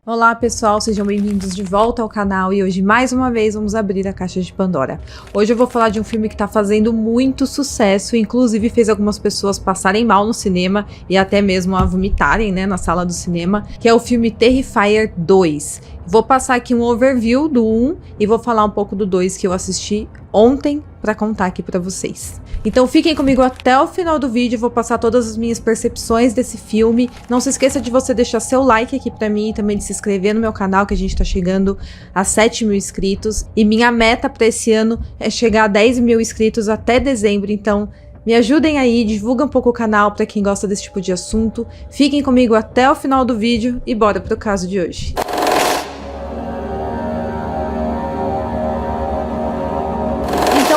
Olá pessoal, sejam bem-vindos de volta ao canal e hoje mais uma vez vamos abrir a caixa de Pandora. Hoje eu vou falar de um filme que tá fazendo muito sucesso, inclusive fez algumas pessoas passarem mal no cinema e até mesmo a vomitarem, né, na sala do cinema, que é o filme Terrifier 2. Vou passar aqui um overview do 1 e vou falar um pouco do 2 que eu assisti ontem para contar aqui para vocês. Então fiquem comigo até o final do vídeo, vou passar todas as minhas percepções desse filme. Não se esqueça de você deixar seu like aqui pra mim e também de se inscrever no meu canal, que a gente tá chegando a 7 mil inscritos. E minha meta pra esse ano é chegar a 10 mil inscritos até dezembro, então me ajudem aí, divulga um pouco o canal pra quem gosta desse tipo de assunto. Fiquem comigo até o final do vídeo e bora pro caso de hoje.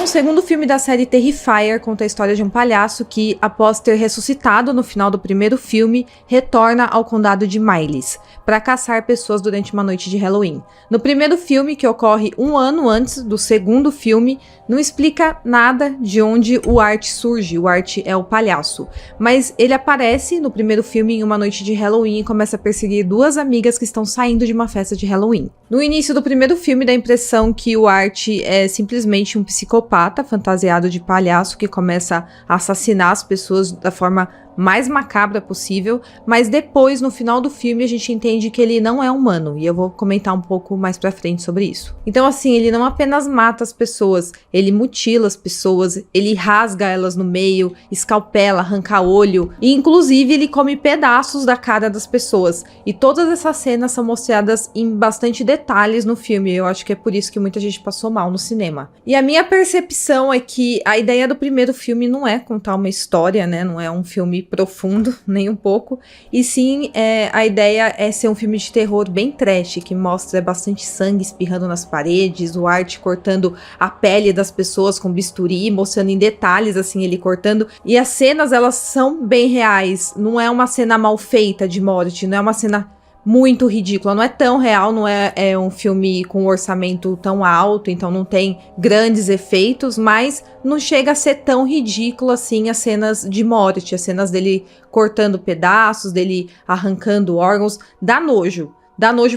O segundo filme da série Terrifier conta a história de um palhaço que, após ter ressuscitado no final do primeiro filme, retorna ao condado de Miles para caçar pessoas durante uma noite de Halloween. No primeiro filme, que ocorre um ano antes do segundo filme, não explica nada de onde o Art surge. O Art é o palhaço, mas ele aparece no primeiro filme em uma noite de Halloween e começa a perseguir duas amigas que estão saindo de uma festa de Halloween. No início do primeiro filme dá a impressão que o Art é simplesmente um psicopata fantasiado de palhaço que começa a assassinar as pessoas da forma mais macabra possível, mas depois, no final do filme, a gente entende que ele não é humano, e eu vou comentar um pouco mais pra frente sobre isso. Então, assim, ele não apenas mata as pessoas, ele mutila as pessoas, ele rasga elas no meio, escalpela, arranca olho, e inclusive ele come pedaços da cara das pessoas. E todas essas cenas são mostradas em bastante detalhes no filme, eu acho que é por isso que muita gente passou mal no cinema. E a minha percepção é que a ideia do primeiro filme não é contar uma história, né, não é um filme profundo, nem um pouco, e sim, a ideia é ser um filme de terror bem trash, que mostra bastante sangue espirrando nas paredes, o Art cortando a pele das pessoas com bisturi, mostrando em detalhes, assim, ele cortando, e as cenas, elas são bem reais, não é uma cena mal feita de morte, não é uma cena muito ridícula, não é tão real, não é um filme com um orçamento tão alto, então não tem grandes efeitos, mas não chega a ser tão ridículo assim as cenas de morte, as cenas dele cortando pedaços, dele arrancando órgãos, dá nojo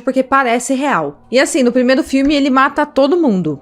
porque parece real. E assim, no primeiro filme ele mata todo mundo.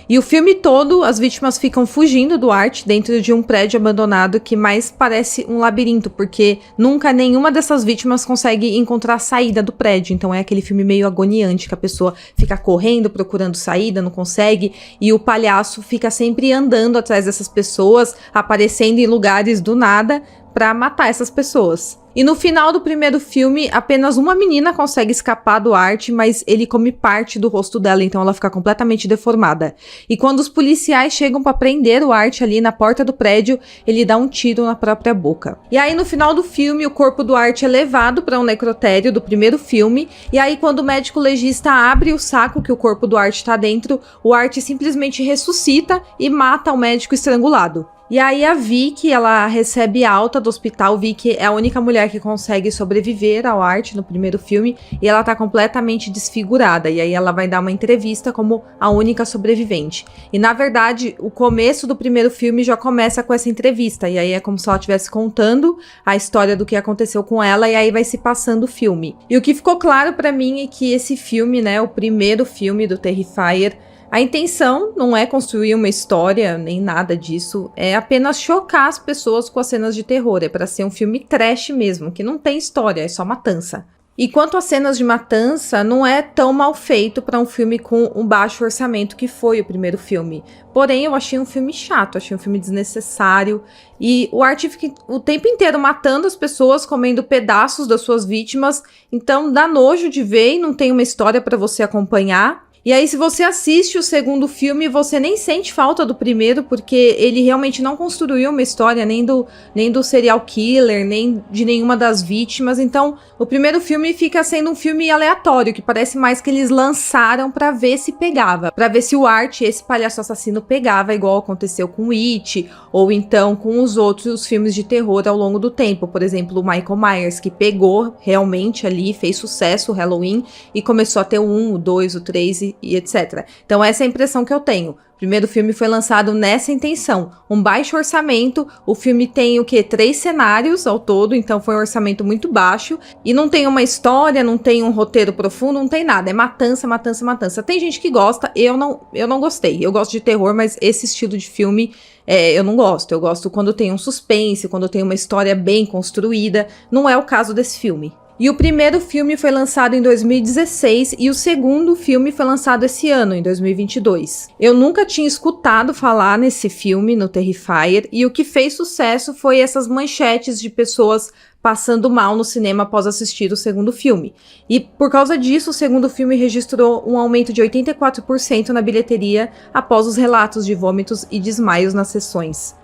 E o filme todo, as vítimas ficam fugindo do Art dentro de um prédio abandonado que mais parece um labirinto, porque nunca nenhuma dessas vítimas consegue encontrar a saída do prédio. Então é aquele filme meio agoniante, que a pessoa fica correndo, procurando saída, não consegue, e o palhaço fica sempre andando atrás dessas pessoas, aparecendo em lugares do nada para matar essas pessoas. E no final do primeiro filme, apenas uma menina consegue escapar do Art, mas ele come parte do rosto dela, então ela fica completamente deformada. E quando os policiais chegam para prender o Art ali na porta do prédio, ele dá um tiro na própria boca. E aí no final do filme, o corpo do Art é levado para um necrotério do primeiro filme, e aí quando o médico legista abre o saco que o corpo do Art tá dentro, o Art simplesmente ressuscita e mata o médico estrangulado. E aí a Vicky, ela recebe alta do hospital. Vicky é a única mulher que consegue sobreviver ao Art no primeiro filme e ela tá completamente desfigurada. E aí ela vai dar uma entrevista como a única sobrevivente. E na verdade, o começo do primeiro filme já começa com essa entrevista. E aí é como se ela estivesse contando a história do que aconteceu com ela e aí vai se passando o filme. E o que ficou claro pra mim é que esse filme, né, o primeiro filme do Terrifier, a intenção não é construir uma história, nem nada disso, é apenas chocar as pessoas com as cenas de terror, é para ser um filme trash mesmo, que não tem história, é só matança. E quanto às cenas de matança, não é tão mal feito para um filme com um baixo orçamento que foi o primeiro filme. Porém, eu achei um filme chato, achei um filme desnecessário. E o Art fica o tempo inteiro matando as pessoas, comendo pedaços das suas vítimas. Então dá nojo de ver e não tem uma história para você acompanhar. E aí, se você assiste o segundo filme, você nem sente falta do primeiro, porque ele realmente não construiu uma história nem do serial killer, nem de nenhuma das vítimas. Então, o primeiro filme fica sendo um filme aleatório, que parece mais que eles lançaram pra ver se pegava. Pra ver se o Art, esse palhaço assassino, pegava, igual aconteceu com It, ou então com os outros filmes de terror ao longo do tempo. Por exemplo, o Michael Myers, que pegou realmente ali, fez sucesso o Halloween, e começou a ter o 1, o 2, o 3, suspense e etc. Então essa é a impressão que eu tenho. O primeiro filme foi lançado nessa intenção, um baixo orçamento, o filme tem o quê? 3 cenários ao todo, então foi um orçamento muito baixo, e não tem uma história, não tem um roteiro profundo, não tem nada, é matança, matança, matança. Tem gente que gosta, eu não gostei, eu gosto de terror, mas esse estilo de filme eu não gosto, eu gosto quando tem um suspense, quando tem uma história bem construída, não é o caso desse filme. E o primeiro filme foi lançado em 2016 e o segundo filme foi lançado esse ano, em 2022. Eu nunca tinha escutado falar nesse filme, no Terrifier, e o que fez sucesso foi essas manchetes de pessoas passando mal no cinema após assistir o segundo filme. E por causa disso, o segundo filme registrou um aumento de 84% na bilheteria após os relatos de vômitos e desmaios nas sessões.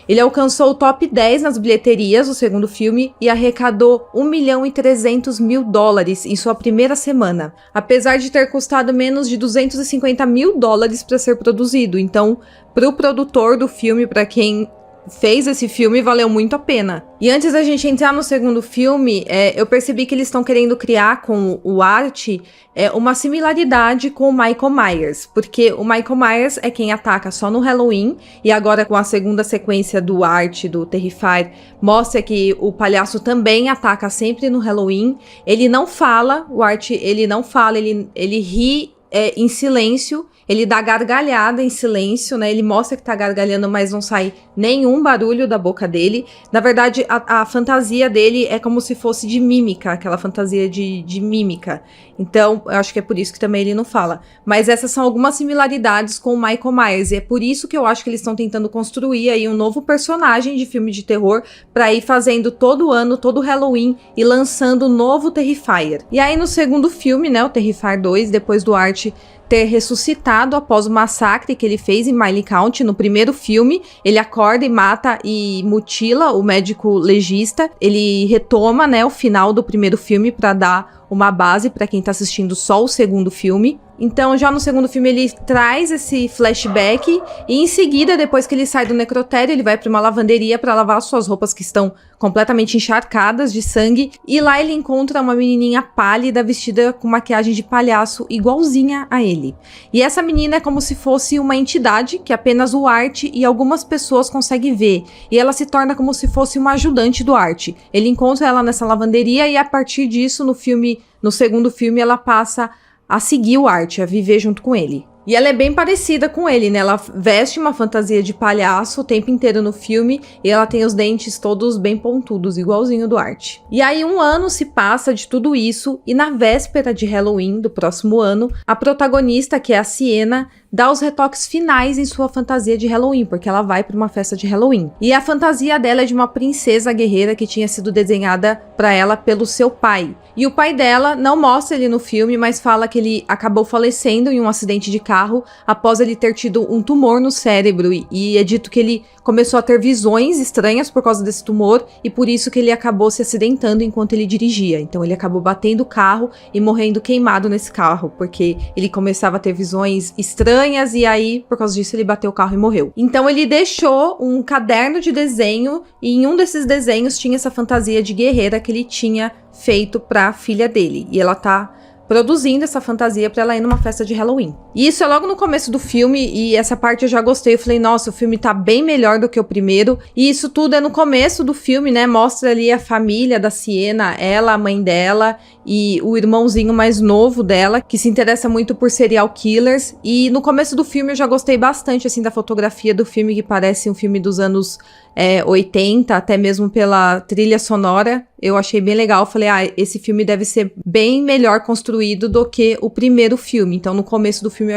Ele alcançou o top 10 nas bilheterias, o segundo filme, e arrecadou $1.300.000 em sua primeira semana, apesar de ter custado menos de $250.000 para ser produzido. Então, para o produtor do filme, para quem fez esse filme, valeu muito a pena. E antes da gente entrar no segundo filme, eu percebi que eles estão querendo criar com o Art uma similaridade com o Michael Myers, porque o Michael Myers é quem ataca só no Halloween, e agora com a segunda sequência do Art, do Terrifier, mostra que o palhaço também ataca sempre no Halloween. Ele não fala, o Art, ele não fala, ele ri em silêncio, ele dá gargalhada em silêncio, né? Ele mostra que tá gargalhando, mas não sai nenhum barulho da boca dele. Na verdade, a fantasia dele é como se fosse de mímica, aquela fantasia de mímica. Então, eu acho que é por isso que também ele não fala. Mas essas são algumas similaridades com o Michael Myers, e é por isso que eu acho que eles estão tentando construir aí um novo personagem de filme de terror pra ir fazendo todo ano, todo Halloween, e lançando um novo Terrifier. E aí no segundo filme, né, o Terrifier 2, depois do Art ter ressuscitado após o massacre que ele fez em Miley County no primeiro filme, ele acorda e mata e mutila o médico legista. Ele retoma, né, o final do primeiro filme para dar uma base para quem tá assistindo só o segundo filme. Então, já no segundo filme, ele traz esse flashback e em seguida, depois que ele sai do necrotério, ele vai para uma lavanderia para lavar suas roupas que estão completamente encharcadas de sangue, e lá ele encontra uma menininha pálida vestida com maquiagem de palhaço igualzinha a ele. E essa menina é como se fosse uma entidade que apenas o Art e algumas pessoas conseguem ver, e ela se torna como se fosse uma ajudante do Art. Ele encontra ela nessa lavanderia e a partir disso, no segundo filme, ela passa a seguir o Art, a viver junto com ele. E ela é bem parecida com ele, né? Ela veste uma fantasia de palhaço o tempo inteiro no filme e ela tem os dentes todos bem pontudos, igualzinho do Art. E aí 1 ano se passa de tudo isso e na véspera de Halloween do próximo ano, a protagonista, que é a Sienna, dá os retoques finais em sua fantasia de Halloween, porque ela vai para uma festa de Halloween. E a fantasia dela é de uma princesa guerreira que tinha sido desenhada para ela pelo seu pai. E o pai dela não mostra ele no filme, mas fala que ele acabou falecendo em um acidente de carro após ele ter tido um tumor no cérebro. E é dito que ele começou a ter visões estranhas por causa desse tumor e por isso que ele acabou se acidentando enquanto ele dirigia. Então ele acabou batendo o carro e morrendo queimado nesse carro, porque ele começava a ter visões estranhas e aí, por causa disso, ele bateu o carro e morreu. Então ele deixou um caderno de desenho e em um desses desenhos tinha essa fantasia de guerreira que ele tinha feito para a filha dele. E ela tá produzindo essa fantasia pra ela ir numa festa de Halloween. E isso é logo no começo do filme, e essa parte eu já gostei. Eu falei, nossa, o filme tá bem melhor do que o primeiro. E isso tudo é no começo do filme, né? Mostra ali a família da Sienna, ela, a mãe dela e o irmãozinho mais novo dela, que se interessa muito por serial killers. E no começo do filme eu já gostei bastante, assim, da fotografia do filme, que parece um filme dos anos 80, até mesmo pela trilha sonora. Eu achei bem legal, falei, esse filme deve ser bem melhor construído do que o primeiro filme. Então no começo do filme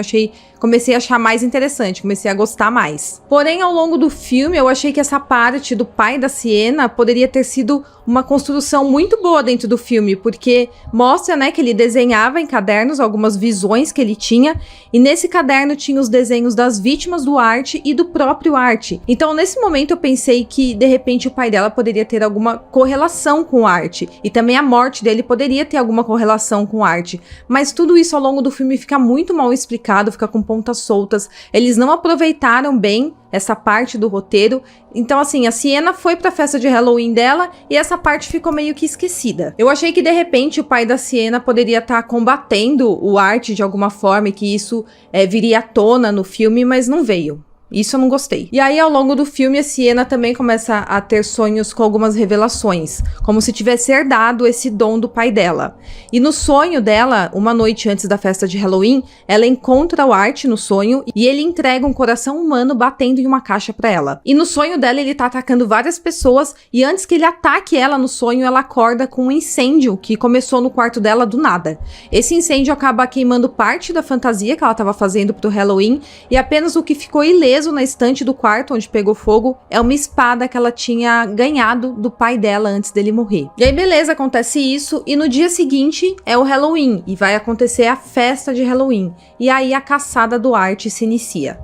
comecei a achar mais interessante, comecei a gostar mais. Porém, ao longo do filme, eu achei que essa parte do pai da Sienna poderia ter sido uma construção muito boa dentro do filme, porque mostra, né, que ele desenhava em cadernos algumas visões que ele tinha, e nesse caderno tinha os desenhos das vítimas do Art e do próprio Art. Então nesse momento eu pensei que de repente o pai dela poderia ter alguma correlação com o Art, e também a morte dele poderia ter alguma correlação com o Art, mas tudo isso ao longo do filme fica muito mal explicado, fica com pontas soltas. Eles não aproveitaram bem essa parte do roteiro. Então, assim, a Sienna foi pra festa de Halloween dela e essa parte ficou meio que esquecida. Eu achei que, de repente, o pai da Sienna poderia estar combatendo o Art de alguma forma e que isso viria à tona no filme, mas não veio. Isso eu não gostei. E aí, ao longo do filme, a Sienna também começa a ter sonhos com algumas revelações, como se tivesse herdado esse dom do pai dela. E no sonho dela, uma noite antes da festa de Halloween, ela encontra o Art no sonho e ele entrega um coração humano batendo em uma caixa pra ela. E no sonho dela, ele tá atacando várias pessoas e antes que ele ataque ela no sonho, ela acorda com um incêndio que começou no quarto dela do nada. Esse incêndio acaba queimando parte da fantasia que ela tava fazendo pro Halloween e apenas o que ficou ileso na estante do quarto onde pegou fogo é uma espada que ela tinha ganhado do pai dela antes dele morrer. E aí beleza, acontece isso e no dia seguinte é o Halloween e vai acontecer a festa de Halloween. E aí a caçada do Art se inicia.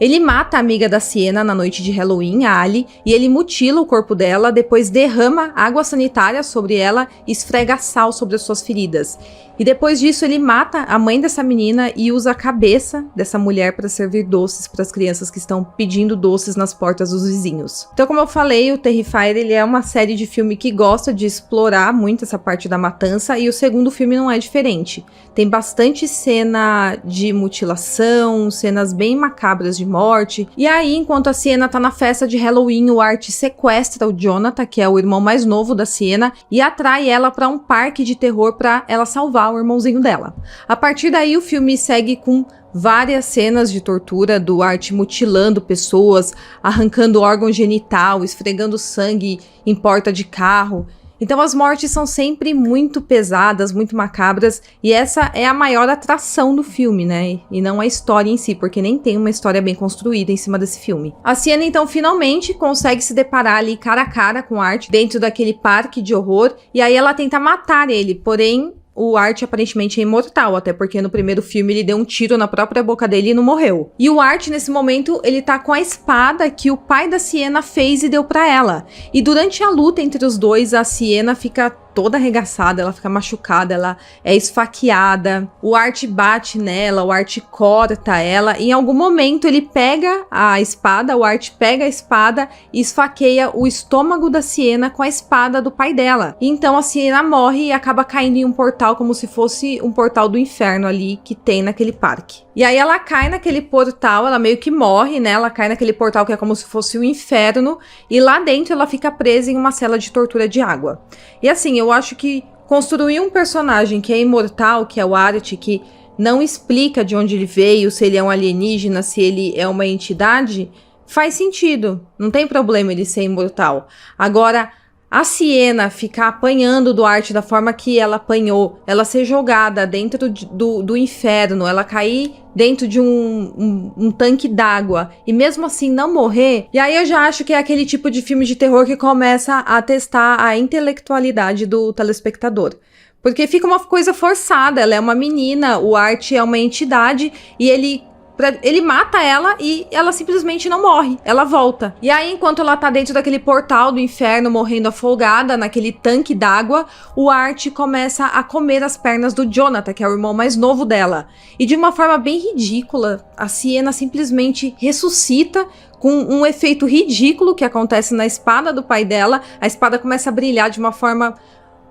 Ele mata a amiga da Sienna na noite de Halloween, a Ali, e ele mutila o corpo dela, depois derrama água sanitária sobre ela e esfrega sal sobre as suas feridas. E depois disso ele mata a mãe dessa menina e usa a cabeça dessa mulher para servir doces para as crianças que estão pedindo doces nas portas dos vizinhos. Então, como eu falei, o Terrifier ele é uma série de filme que gosta de explorar muito essa parte da matança e o segundo filme não é diferente. Tem bastante cena de mutilação, cenas bem macabras de morte. E aí, enquanto a Sienna tá na festa de Halloween, o Art sequestra o Jonathan, que é o irmão mais novo da Sienna, e atrai ela para um parque de terror para ela salvar o irmãozinho dela. A partir daí, o filme segue com várias cenas de tortura do Art mutilando pessoas, arrancando órgão genital, esfregando sangue em porta de carro. Então as mortes são sempre muito pesadas, muito macabras, e essa é a maior atração do filme, né? E não a história em si, porque nem tem uma história bem construída em cima desse filme. A Sienna, então, finalmente consegue se deparar ali cara a cara com o Art dentro daquele parque de horror, e aí ela tenta matar ele, porém o Art aparentemente é imortal, até porque no primeiro filme ele deu um tiro na própria boca dele e não morreu. E o Art, nesse momento, ele tá com a espada que o pai da Sienna fez e deu pra ela. E durante a luta entre os dois, a Sienna fica toda arregaçada, ela fica machucada, ela é esfaqueada, o Art bate nela, o Art corta ela, e em algum momento ele pega a espada, o Art pega a espada e esfaqueia o estômago da Sienna com a espada do pai dela. Então a Sienna morre e acaba caindo em um portal como se fosse um portal do inferno ali que tem naquele parque. E aí ela cai naquele portal, ela meio que morre, né? Ela cai naquele portal que é como se fosse o inferno, e lá dentro ela fica presa em uma cela de tortura de água. E assim, eu acho que construir um personagem que é imortal, que é o Art, que não explica de onde ele veio, se ele é um alienígena, se ele é uma entidade, faz sentido. Não tem problema ele ser imortal. Agora, a Sienna ficar apanhando do Art da forma que ela apanhou, ela ser jogada dentro do inferno, ela cair dentro de um tanque d'água e mesmo assim não morrer, e aí eu já acho que é aquele tipo de filme de terror que começa a testar a intelectualidade do telespectador. Porque fica uma coisa forçada, ela é uma menina, o Art é uma entidade e ele mata ela e ela simplesmente não morre, ela volta. E aí, enquanto ela tá dentro daquele portal do inferno, morrendo afogada naquele tanque d'água, o Art começa a comer as pernas do Jonathan, que é o irmão mais novo dela. E de uma forma bem ridícula, a Sienna simplesmente ressuscita com um efeito ridículo que acontece na espada do pai dela. A espada começa a brilhar de uma forma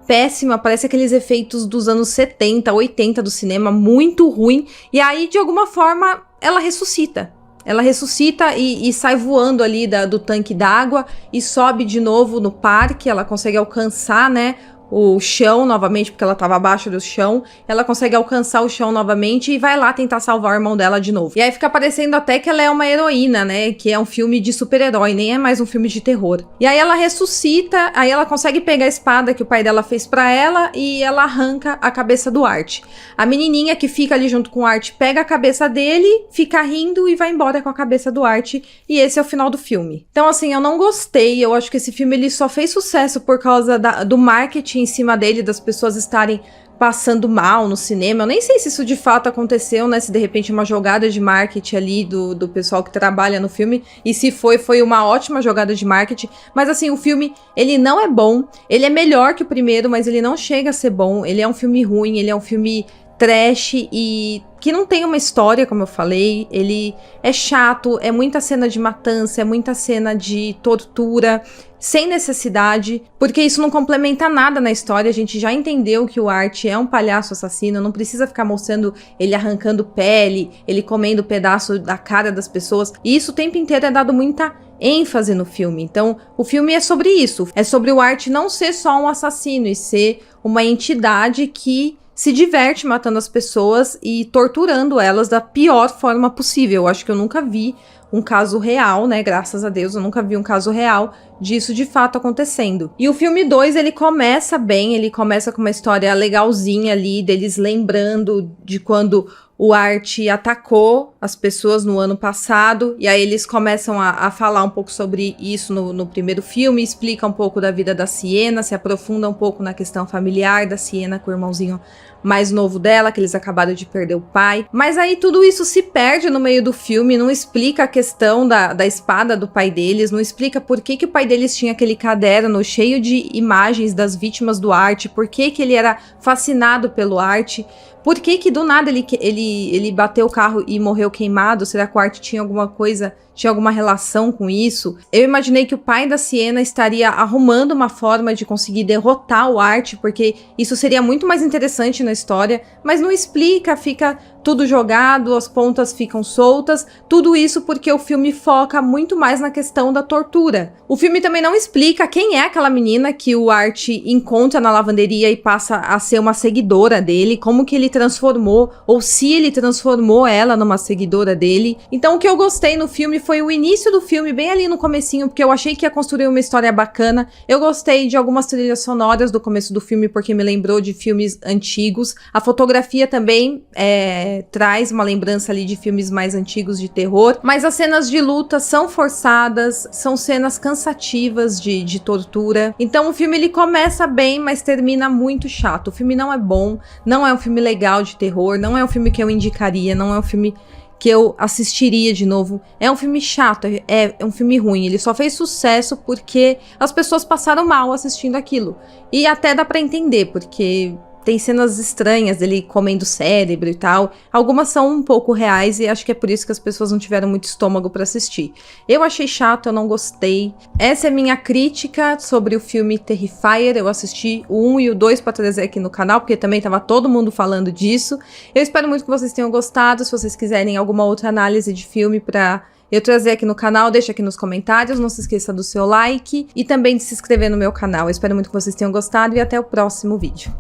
péssima, parece aqueles efeitos dos anos 70, 80 do cinema, muito ruim. E aí, de alguma forma, ela ressuscita. Ela ressuscita e sai voando ali do tanque d'água e sobe de novo no parque. Ela consegue alcançar, né, o chão novamente, porque ela estava abaixo do chão. Ela consegue alcançar o chão novamente e vai lá tentar salvar o irmão dela de novo. E aí fica parecendo até que ela é uma heroína, né? Que é um filme de super-herói, nem é mais um filme de terror. E aí ela ressuscita, aí ela consegue pegar a espada que o pai dela fez pra ela e ela arranca a cabeça do Art. A menininha que fica ali junto com o Art pega a cabeça dele, fica rindo e vai embora com a cabeça do Art. E esse é o final do filme. Então, assim, eu não gostei. Eu acho que esse filme ele só fez sucesso por causa do marketing em cima dele, das pessoas estarem passando mal no cinema. Eu nem sei se isso de fato aconteceu, né? Se de repente uma jogada de marketing ali do pessoal que trabalha no filme. E se foi uma ótima jogada de marketing. Mas assim, o filme, ele não é bom. Ele é melhor que o primeiro, mas ele não chega a ser bom. Ele é um filme ruim, ele é um filme trash e que não tem uma história, como eu falei. Ele é chato, é muita cena de matança, é muita cena de tortura, sem necessidade, porque isso não complementa nada na história. A gente já entendeu que o Art é um palhaço assassino, não precisa ficar mostrando ele arrancando pele, ele comendo pedaço da cara das pessoas. E isso o tempo inteiro é dado muita ênfase no filme. Então, o filme é sobre isso. É sobre o Art não ser só um assassino e ser uma entidade que se diverte matando as pessoas e torturando elas da pior forma possível. Eu acho que eu nunca vi um caso real, né? Graças a Deus, eu nunca vi um caso real disso de fato acontecendo. E o filme 2, ele começa bem, ele começa com uma história legalzinha ali, deles lembrando de quando o Art atacou as pessoas no ano passado, e aí eles começam a falar um pouco sobre isso no primeiro filme, explica um pouco da vida da Sienna, se aprofunda um pouco na questão familiar da Sienna com o irmãozinho mais novo dela, que eles acabaram de perder o pai. Mas aí tudo isso se perde no meio do filme, não explica a questão da espada do pai deles, não explica por que o pai deles tinha aquele caderno cheio de imagens das vítimas do Art, por que ele era fascinado pelo Art, por que do nada ele bateu o carro e morreu queimado. Será que o Art tinha alguma coisa, tinha alguma relação com isso? Eu imaginei que o pai da Sienna estaria arrumando uma forma de conseguir derrotar o Art, porque isso seria muito mais interessante na história, mas não explica, fica tudo jogado, as pontas ficam soltas, tudo isso porque o filme foca muito mais na questão da tortura. O filme também não explica quem é aquela menina que o Art encontra na lavanderia e passa a ser uma seguidora dele, como que ele transformou, ou se ele transformou ela numa seguidora dele. Então o que eu gostei no filme foi o início do filme, bem ali no comecinho, porque eu achei que ia construir uma história bacana. Eu gostei de algumas trilhas sonoras do começo do filme, porque me lembrou de filmes antigos. A fotografia também traz uma lembrança ali de filmes mais antigos de terror, mas as cenas de luta são forçadas, são cenas cansativas de tortura. Então o filme ele começa bem, mas termina muito chato. O filme não é bom, não é um filme legal de terror, não é um filme que eu indicaria, não é um filme que eu assistiria de novo. É um filme chato, é um filme ruim. Ele só fez sucesso porque as pessoas passaram mal assistindo aquilo. E até dá pra entender, porque tem cenas estranhas dele comendo cérebro e tal. Algumas são um pouco reais e acho que é por isso que as pessoas não tiveram muito estômago pra assistir. Eu achei chato, eu não gostei. Essa é a minha crítica sobre o filme Terrifier. Eu assisti o 1 e o 2 pra trazer aqui no canal, porque também tava todo mundo falando disso. Eu espero muito que vocês tenham gostado. Se vocês quiserem alguma outra análise de filme pra eu trazer aqui no canal, deixa aqui nos comentários. Não se esqueça do seu like e também de se inscrever no meu canal. Eu espero muito que vocês tenham gostado e até o próximo vídeo.